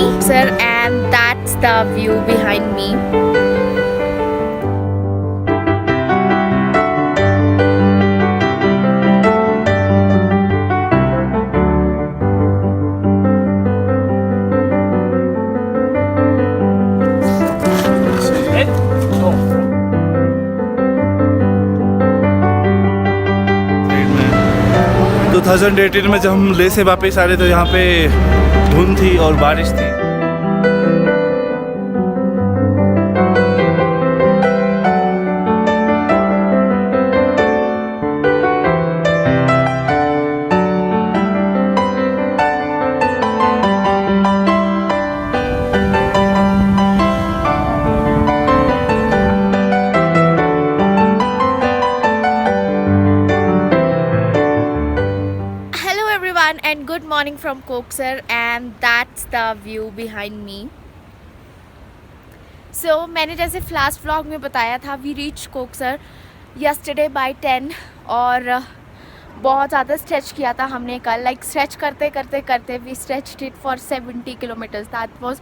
sir, and that's the view behind me. तो 2018 में जब हम ले से वापस आ रहे तो यहाँ पे धुंध थी और बारिश थी। And good morning from Koksar, and that's the view behind me. So मैंने जैसे लास्ट व्लॉग में बताया था, we reach Koksar yesterday by 10 और बहुत ज़्यादा स्ट्रेच किया था हमने कल। लाइक स्ट्रेच करते करते करते we stretched it for 70 kilometres. That was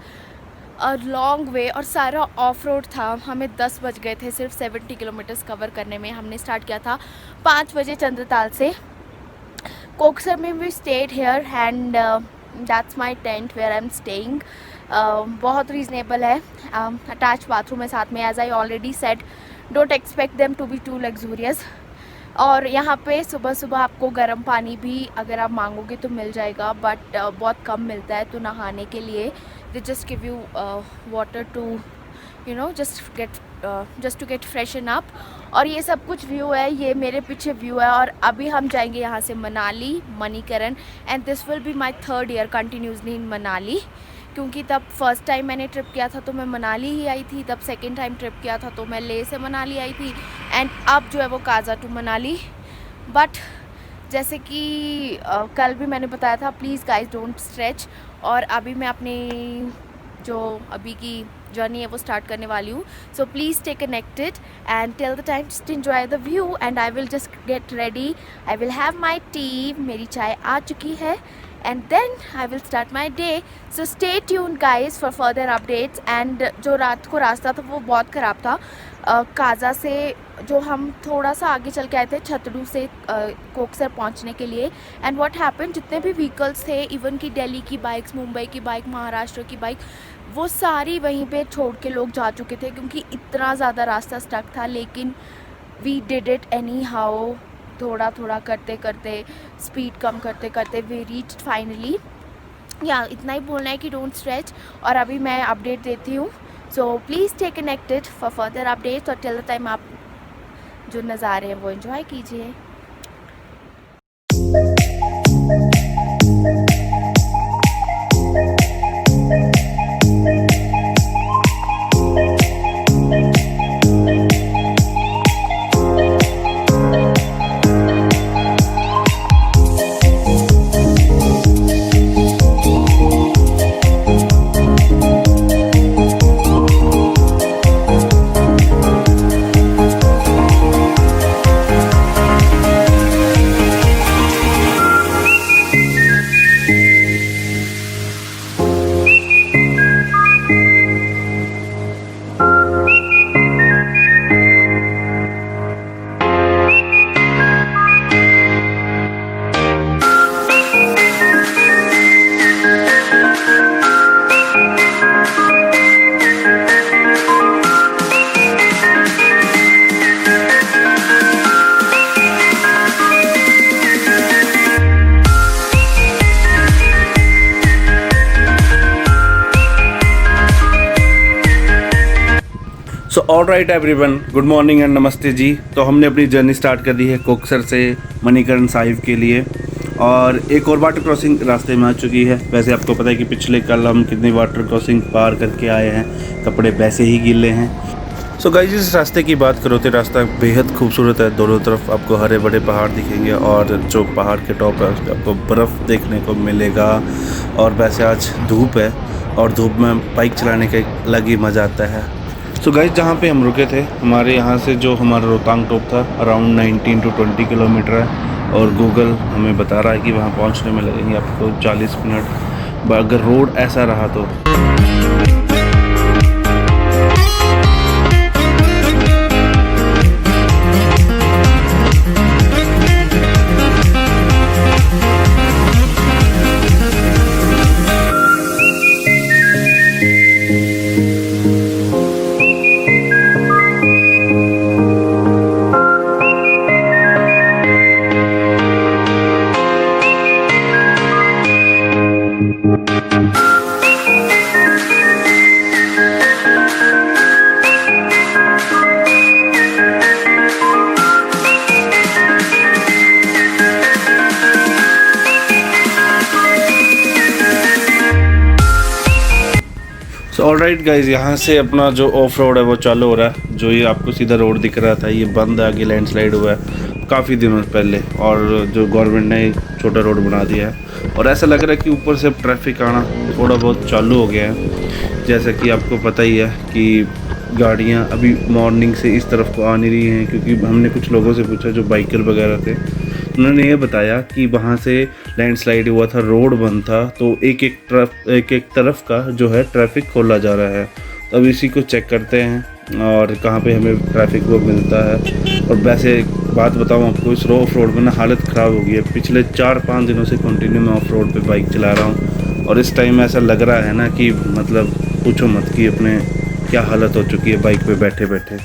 a long way और सारा ऑफ रोड था। हमें 10 बज गए थे सिर्फ 70 किलोमीटर्स कवर करने में। हमने स्टार्ट किया था 5 बजे चंद्रताल से। कोक्सर में we stayed here and that's my tent where I am staying. बहुत रीज़नेबल है, अटैच बाथरूम है साथ में। As I already said, don't expect them to be too luxurious. और यहाँ पे सुबह सुबह आपको गर्म पानी भी अगर आप मांगोगे तो मिल जाएगा, बट बहुत कम मिलता है। तो नहाने के लिए they just give you water to just to get freshen up. और ये सब कुछ व्यू है, ये मेरे पीछे व्यू है। और अभी हम जाएंगे यहाँ से Manali, Manikaran, and this will be my 3rd year continuously in Manali. क्योंकि तब फर्स्ट टाइम मैंने ट्रिप किया था तो मैं मनाली ही आई थी, तब सेकेंड टाइम ट्रिप किया था तो मैं लेह से मनाली आई थी, एंड अब जो है वो काजा टू मनाली। बट जैसे कि कल भी मैंने बताया था, प्लीज़ गाइज डोंट स्ट्रेच। और अभी मैं अपनी जो अभी की जर्नी है वो स्टार्ट करने वाली हूँ। So please stay connected and till the time just enjoy the view and I will just get ready. I will have my tea, मेरी चाय आ चुकी है, and then I will start my day. So stay tuned guys for further updates. And जो रात को रास्ता था वो बहुत ख़राब था। काजा से जो हम थोड़ा सा आगे चल के आए थे छतड़ू से कोक्सर पहुंचने के लिए, एंड व्हाट हैपेंड, जितने भी व्हीकल्स थे, इवन की दिल्ली की बाइक्स, मुंबई की बाइक, महाराष्ट्र की बाइक, वो सारी वहीं पे छोड़ के लोग जा चुके थे क्योंकि इतना ज़्यादा रास्ता स्टक था। लेकिन we did it anyhow, थोड़ा थोड़ा करते करते, स्पीड कम करते करते वी रीच्ड फाइनली। या इतना ही बोलना है कि डोंट स्ट्रेच। और अभी मैं अपडेट देती हूँ, so please stay connected for further updates. और टिल द टाइम आप जो नज़ारे हैं वो एंजॉय कीजिए। So all right everyone, good morning and नमस्ते जी। तो हमने अपनी जर्नी स्टार्ट कर दी है कोक्सर से मणिकरण साहिब के लिए, और एक और वाटर क्रॉसिंग रास्ते में आ चुकी है। वैसे आपको पता है कि पिछले कल हम कितनी वाटर क्रॉसिंग पार करके आए हैं, कपड़े वैसे ही गीले हैं। सो गाइस, इस रास्ते की बात करो तो रास्ता बेहद खूबसूरत है। दोनों तरफ आपको हरे भरे पहाड़ दिखेंगे और जो पहाड़ के टॉप है उस पर आपको बर्फ़ देखने को मिलेगा। और वैसे आज धूप है और धूप में बाइक चलाने का एक अलग ही मज़ा आता है। सो गाइस, जहाँ पे हम रुके थे, हमारे यहाँ से जो हमारा रोहतांग टॉप था अराउंड 19 to 20 किलोमीटर है, और गूगल हमें बता रहा है कि वहाँ पहुँचने में लगेंगे आपको 40 मिनट। अगर रोड ऐसा रहा तो। सो ऑलराइट गाइज, यहाँ से अपना जो ऑफ रोड है वो चालू हो रहा है। जो ये आपको सीधा रोड दिख रहा था ये बंद है, आगे लैंडस्लाइड हुआ है काफ़ी दिनों पहले, और जो गवर्नमेंट ने एक छोटा रोड बना दिया है और ऐसा लग रहा है कि ऊपर से ट्रैफिक आना थोड़ा बहुत चालू हो गया है। जैसा कि आपको पता ही है कि गाड़ियाँ अभी मॉर्निंग से इस तरफ को आ नहीं रही हैं, क्योंकि हमने कुछ लोगों से पूछा जो बाइकर वगैरह थे, उन्होंने ये बताया कि वहाँ से लैंडस्लाइड हुआ था, रोड बंद था, तो एक एक तरफ का जो है ट्रैफिक खोला जा रहा है। तो अब इसी को चेक करते हैं और कहाँ पे हमें ट्रैफिक वो मिलता है। और वैसे बात बताऊँ आपको, इस ऑफ रोड में ना हालत ख़राब हो गई है। पिछले 4-5 दिनों से कंटिन्यू मैं ऑफ रोड पे बाइक चला रहा हूँ और इस टाइम ऐसा लग रहा है ना कि मतलब पूछो मत कि अपने क्या हालत हो चुकी है बाइक पे बैठे बैठे।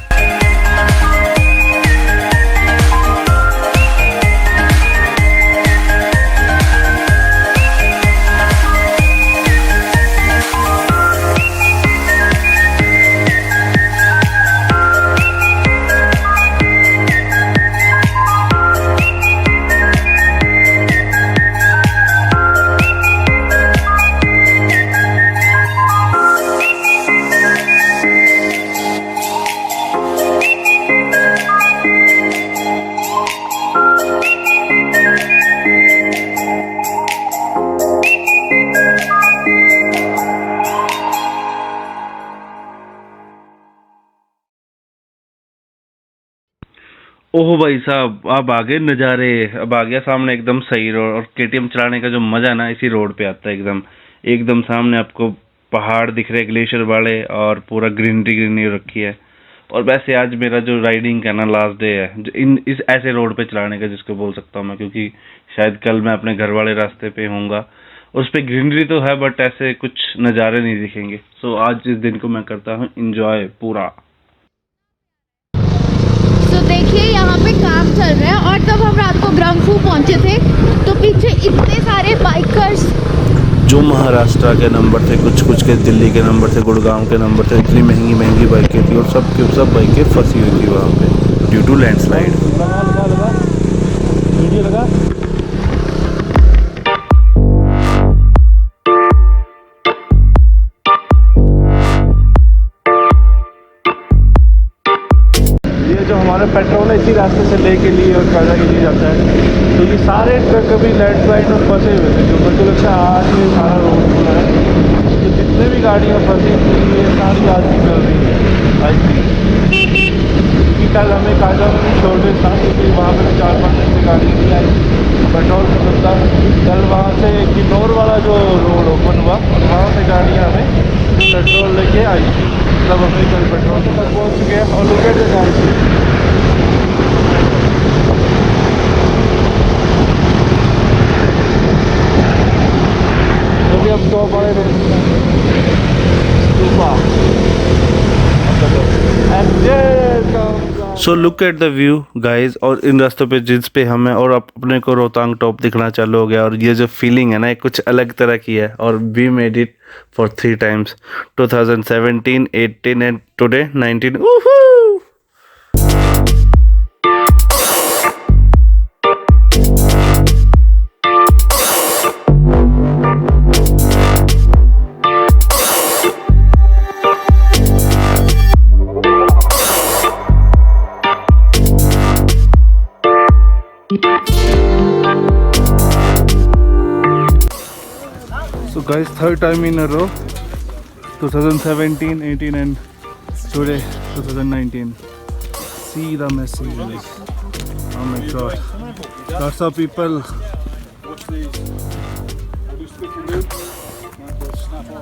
ओहो भाई साहब, अब आ गए नज़ारे, अब आ गया सामने एकदम सही रोड। और केटीएम चलाने का जो मज़ा ना इसी रोड पे आता है। एकदम सामने आपको पहाड़ दिख रहे ग्लेशियर वाले और पूरा ग्रीनरी रखी है। और वैसे आज मेरा जो राइडिंग का ना लास्ट डे है इस ऐसे रोड पे चलाने का, जिसको बोल सकता हूँ मैं, क्योंकि शायद कल मैं अपने घर वाले रास्ते पे होऊंगा। उस पर ग्रीनरी तो है बट ऐसे कुछ नज़ारे नहीं दिखेंगे। सो आज इस दिन को मैं करता हूँ इंजॉय पूरा। तो देखिए यहाँ पे काम चल रहा है और तब हम रात को ग्रंफू पहुँचे थे तो पीछे इतने सारे बाइकर्स, जो महाराष्ट्र के नंबर थे, कुछ के दिल्ली के नंबर थे, गुड़गांव के नंबर थे। इतनी महंगी बाइकें थी और सब बाइकें फंसी हुई थी वहाँ पे ड्यू टू लैंडस्लाइड। ये जो हमारा पेट्रोल है इसी रास्ते से ले के लिए और पैदा के लिए जाता है। तो ये सारे ट्रक अभी लैंडस्लाइड में फंसे हुए थे, जो मुझे लगता है आज ये सारा रोड खुला है। तो जितने भी गाड़ियाँ फंसी हुई ये सारी आज भी मिल रही है आज भी, क्योंकि कल हमें कायदा में छोड़े था, क्योंकि वहाँ पर 4-5 दिन से गाड़ी नहीं आई, पेट्रोल खत्म था। कल वहाँ से किन्नौर वाला जो रोड ओपन हुआ और वहाँ से गाड़ियाँ हमें पेट्रोल लेके आई थी, तब हमें कल पेट्रोल तक पहुँच चुके हैं। और लोग अब तो हमारे so look at the view guys. और इन रास्तों पे जिस पे हमें और अपने को रोहतांग टॉप दिखना चालू हो गया। और ये जो फीलिंग है ना, ये कुछ अलग तरह की है। और we made it for 3 times, 2017, 18 and today 19। So guys, third time in a row, 2017, 18 and today 2019. See the messages. Oh my god, lots of people. So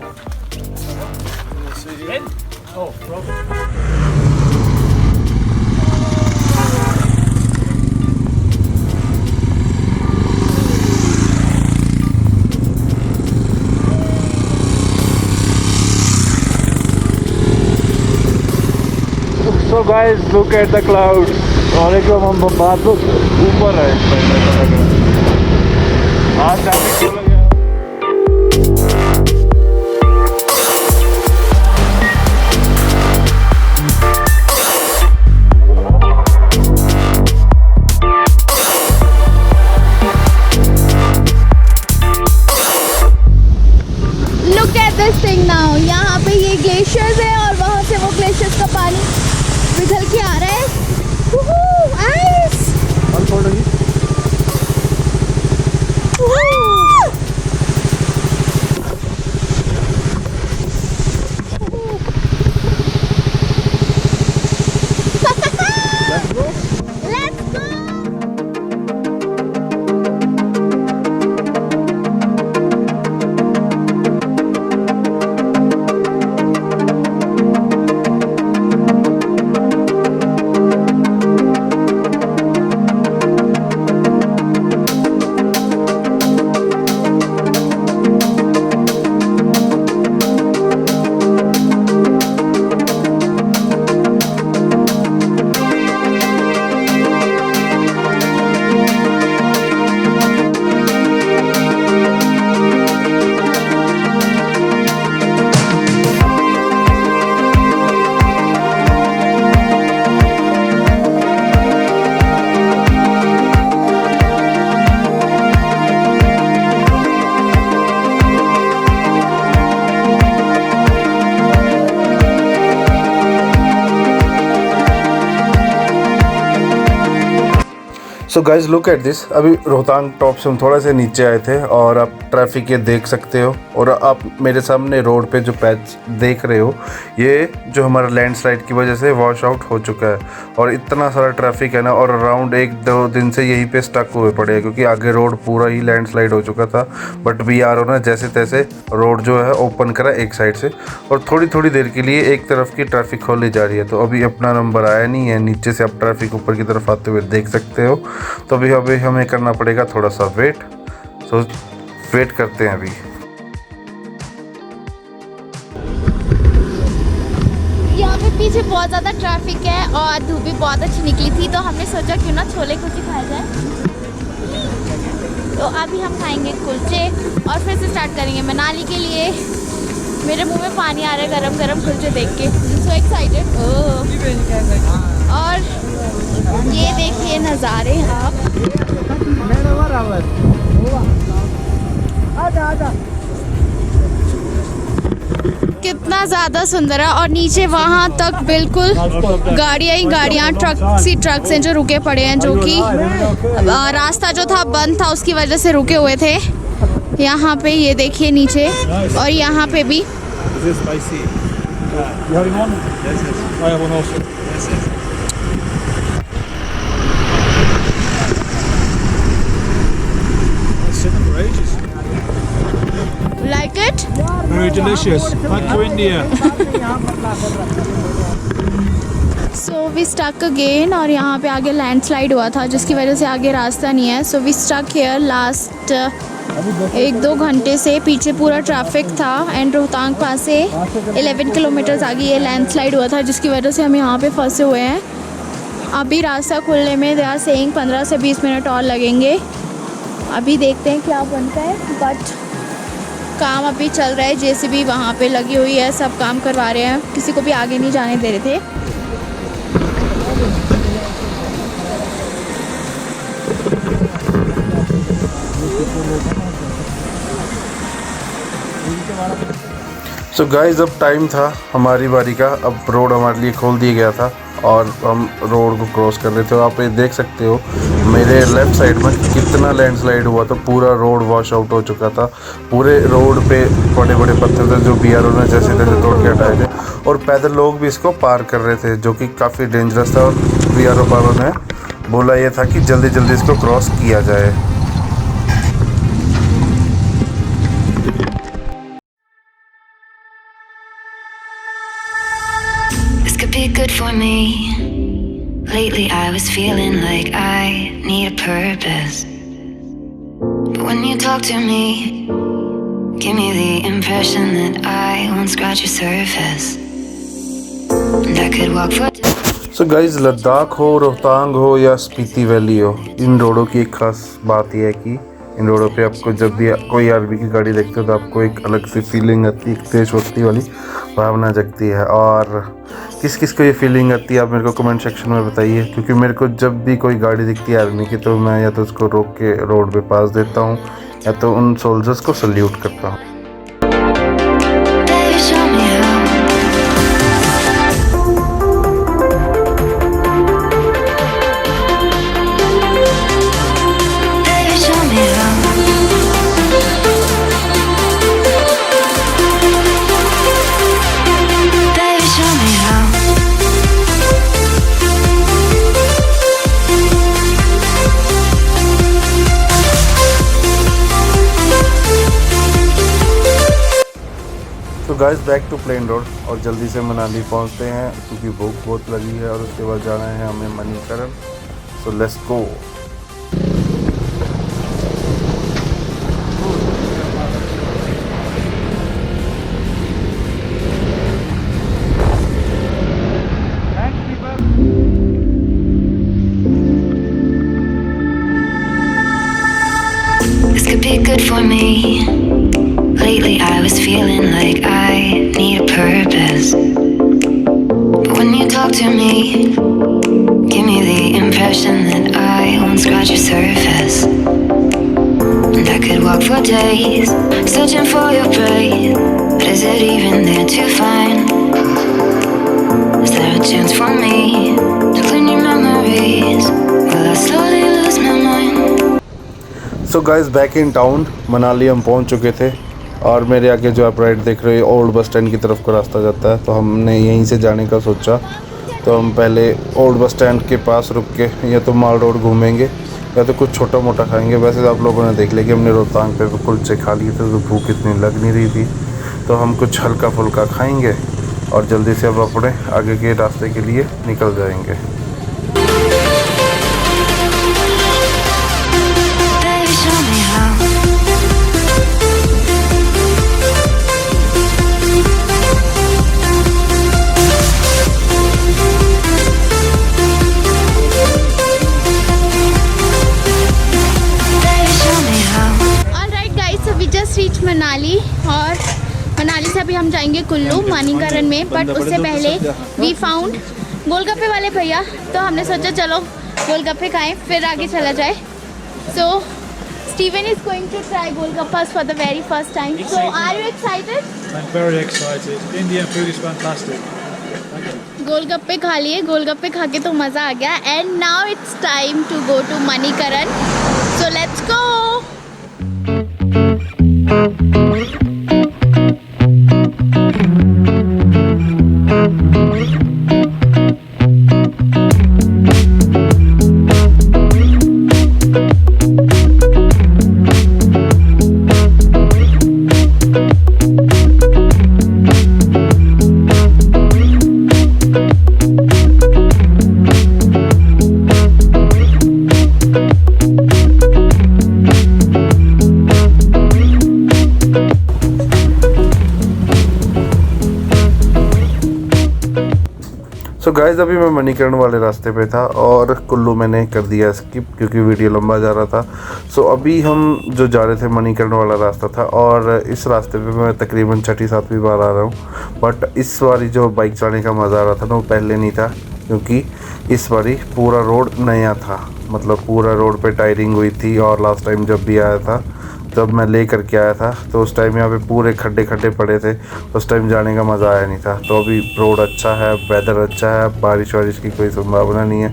guys, look at the clouds. और एकदम हम बात तो ऊपर है इस time ऐसा लग रहा है। आज ट्रैफिक फुल हो गया। Look at this thing now. यहाँ पे ये ग्लेशियर्स है और वहाँ से वो ग्लेशियर्स का पानी पिघल के आ रहा है। Ice. Let's go. So guys look at this. अभी रोहतांग टॉप से हम थोड़ा से नीचे आए थे और आप ट्रैफिक ये देख सकते हो और आप मेरे सामने रोड पे जो पैच देख रहे हो ये जो हमारा लैंडस्लाइड की वजह से वॉश आउट हो चुका है और इतना सारा ट्रैफिक है ना और अराउंड 1-2 दिन से यहीं पे स्टक हुए पड़े हैं क्योंकि आगे रोड पूरा ही लैंडस्लाइड हो चुका था। बट BRO ने जैसे तैसे रोड जो है ओपन करा एक साइड से और थोड़ी थोड़ी देर के लिए एक तरफ की ट्रैफिक खोली जा रही है। तो अभी अपना नंबर आया नहीं है, नीचे से आप ट्रैफिक ऊपर की तरफ आते हुए देख सकते हो। तो अभी हमें करना पड़ेगा थोड़ा सा वेट। तो वेट करते हैं अभी। यहाँ पे पीछे बहुत ज़्यादा ट्रैफिक है और धूप भी बहुत अच्छी निकली थी तो हमने सोचा क्यों ना छोले कुलचे खाया जाए। तो अभी हम खाएंगे कुलचे और फिर से स्टार्ट करेंगे मनाली के लिए। मेरे मुंह में पानी आ रहा है गरम गरम कुलचे देख के। So excited. और ये देखिए नज़ारे आप। कितना ज़्यादा सुंदर है और नीचे वहाँ तक बिल्कुल गाड़ियाँ ही गाड़ियाँ, ट्रक्स हैं जो रुके पड़े हैं, जो कि रास्ता जो था बंद था उसकी वजह से रुके हुए थे। यहाँ पे ये देखिए नीचे और यहाँ पे भी। Like it? Very delicious. Thank you, India. So we stuck again और यहाँ पे आगे लैंडस्लाइड हुआ था जिसकी वजह से आगे रास्ता नहीं है। So we stuck here last 1-2 घंटे से। पीछे पूरा ट्रैफिक था एंड रोहतांग पास से 11 किलोमीटर्स आगे ये लैंडस्लाइड हुआ था जिसकी वजह से हम यहाँ पे फंसे हुए हैं। अभी रास्ता खुलने में दे आर सेइंग 15 से 20 मिनट और लगेंगे। अभी देखते हैं क्या बनता है। बट काम अभी चल रहा है, JCB वहाँ पे लगी हुई है, सब काम करवा रहे हैं, किसी को भी आगे नहीं जाने दे रहे थे। सो गाइज अब टाइम था हमारी बारी का। अब रोड हमारे लिए खोल दिया गया था और हम रोड को क्रॉस कर रहे थे। आप ये देख सकते हो मेरे लेफ़्ट साइड में कितना लैंडस्लाइड हुआ था। पूरा रोड वॉश आउट हो चुका था। पूरे रोड पे बड़े बड़े पत्थर थे जो BRO ने जैसे तैसे तोड़ के हटाए थे और पैदल लोग भी इसको पार कर रहे थे जो कि काफ़ी डेंजरस था। और BRO वालों ने बोला ये था कि जल्दी जल्दी इसको क्रॉस किया जाए। for me. Lately I was feeling like I need a purpose. But when you talk to me, give me the impression that I won't scratch your surface. And I could walk for so guys, Ladakh हो, रोहतांग हो या Spiti valley हो, इन रोडों की एक खास बात यह है कि इन रोडों पे आपको जब भी कोई आर्मी की गाड़ी देखते हो तो आपको एक अलग सी फीलिंग आती है, एक देशभक्ति वाली भावना जगती है। और किस किस को ये फीलिंग आती है आप मेरे को कमेंट सेक्शन में बताइए, क्योंकि मेरे को जब भी कोई गाड़ी दिखती है आर्मी की तो मैं या तो उसको रोक के रोड पे पास देता हूँ या तो उन सोल्जर्स को सल्यूट करता हूँ। Baby, show me how. Baby, show me how. Baby, show me how. तो guys, back to plain road और जल्दी से मनाली पहुंचते हैं क्योंकि भूख बहुत लगी है और उसके बाद जाना है हमें Manikaran. So let's go. This could be good for me. Lately I was feeling like I need a purpose. But when you talk to me, give me the impression that I won't scratch your surface. And I could walk for days, searching for your breath. But is it even there to find? Is there a chance for me to clean your memories? Will I slowly lose my mind? So guys, back in town Manali हम पहुंच चुके थे और मेरे आगे जो आप right देख रहे हो ओल्ड बस स्टैंड की तरफ का रास्ता जाता है, तो हमने यहीं से जाने का सोचा। तो हम पहले ओल्ड बस स्टैंड के पास रुक के या तो माल रोड घूमेंगे या तो कुछ छोटा मोटा खाएंगे। वैसे तो आप लोगों ने देख लिया कि हमने रोहतांग पे कुलचे खा लिए थे तो भूख इतनी लग नहीं रही थी, तो हम कुछ हल्का फुल्का खाएंगे और जल्दी से अब अपने आगे के रास्ते के लिए निकल जाएंगे। Baby, show me how. Baby, show me how. Alright guys, so we just reach Manali और मनाली से अभी हम जाएंगे कुल्लू मणिकरण में। बट उससे पहले वी फाउंड गोलगप्पे वाले भैया, तो हमने सोचा चलो गोलगप्पे खाएं फिर आगे चला जाए। सो Steven is going to try golgappas for the very first time. So are you excited? I'm very excited. Indian food is fantastic. गोलगप्पे खा लिए, गोलगप्पे खा के तो मज़ा आ गया। And now it's time to go to Manikaran, so let's go. So guys, अभी मैं मणिकरण वाले रास्ते पे था और कुल्लू मैंने कर दिया स्किप क्योंकि वीडियो लंबा जा रहा था। सो अभी हम जो जा रहे थे मणिकरण वाला रास्ता था और इस रास्ते पे मैं तकरीबन 6-7वीं बार आ रहा हूँ। बट इस बारी जो बाइक चलाने का मज़ा आ रहा था ना वो पहले नहीं था, क्योंकि इस बारी पूरा रोड नया था, मतलब पूरा रोड पे टायरिंग हुई थी। और लास्ट टाइम जब भी आया था जब मैं ले करके आया था तो उस टाइम यहाँ पे पूरे खड्डे खड्डे पड़े थे, उस टाइम जाने का मज़ा आया नहीं था। तो अभी रोड अच्छा है, वेदर अच्छा है, बारिश वारिश की कोई संभावना नहीं है।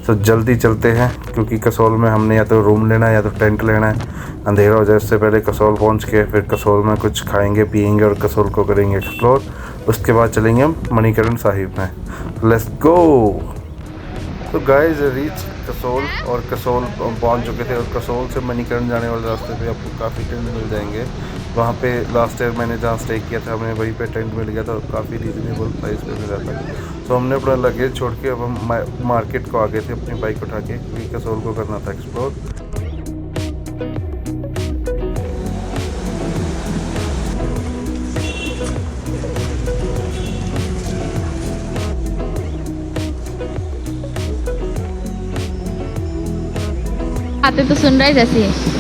तो जल्दी चलते हैं क्योंकि कसोल में हमने या तो रूम लेना है या तो टेंट लेना है। अंधेरा हो जाए उससे पहले कसोल पहुँच के फिर कसोल में कुछ खाएँगे पियेंगे और कसोल को करेंगे एक्सप्लोर। उसके बाद चलेंगे हम मणिकरण साहिब में। Let's go. तो गाइस, रीच कसोल और कसोल पहुंच चुके थे और कसोल से मणिकरण जाने वाले रास्ते पे आपको काफ़ी टेंट मिल जाएंगे। वहाँ पे लास्ट ईयर मैंने जहाँ स्टे किया था हमें वहीं पे टेंट मिल गया था और काफ़ी रीज़नेबल प्राइस पे मिल रहा था। तो हमने अपना लगेज छोड़ के अब हम मार्केट को आ गए थे अपनी बाइक उठा के, क्योंकि कसोल को करना था एक्सप्लोर। आते तो सनराइज ऐसे है।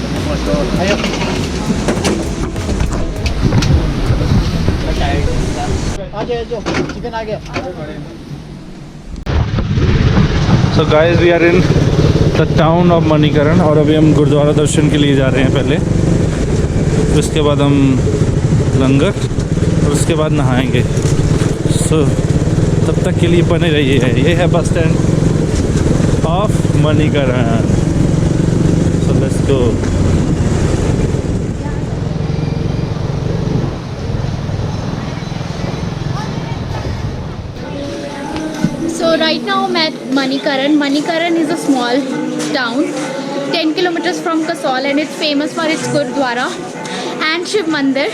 So guys we are in the town of Manikaran और अभी हम गुरुद्वारा दर्शन के लिए जा रहे हैं पहले, तो उसके बाद हम लंगर और उसके बाद नहाएंगे। सो तब तक के लिए बने रहिए। ये है bus stand of Manikaran. So let's go. So right now I'm at Manikaran. Manikaran is a small town 10 kilometers from Kasol and it's famous for its Gurdwara and Shiv Mandir.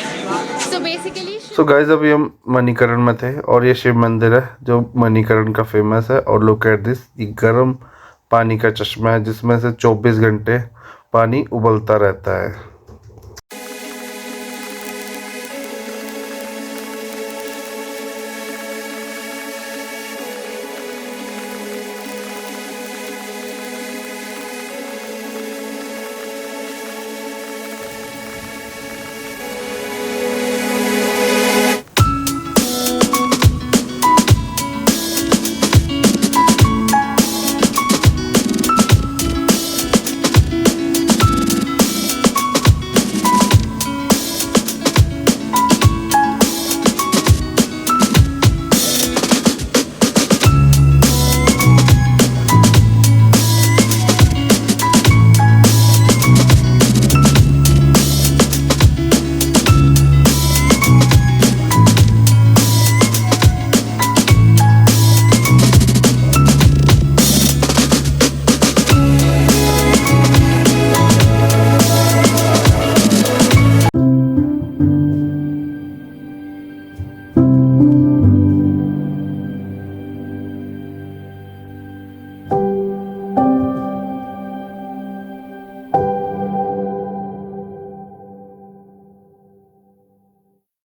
So basically so guys अभी हम मणिकरण में थे और ये शिव मंदिर है जो मणिकरण का फेमस है। और लुक एट दिस, ये गर्म पानी का चश्मा है जिसमें से 24 घंटे पानी उबलता रहता है।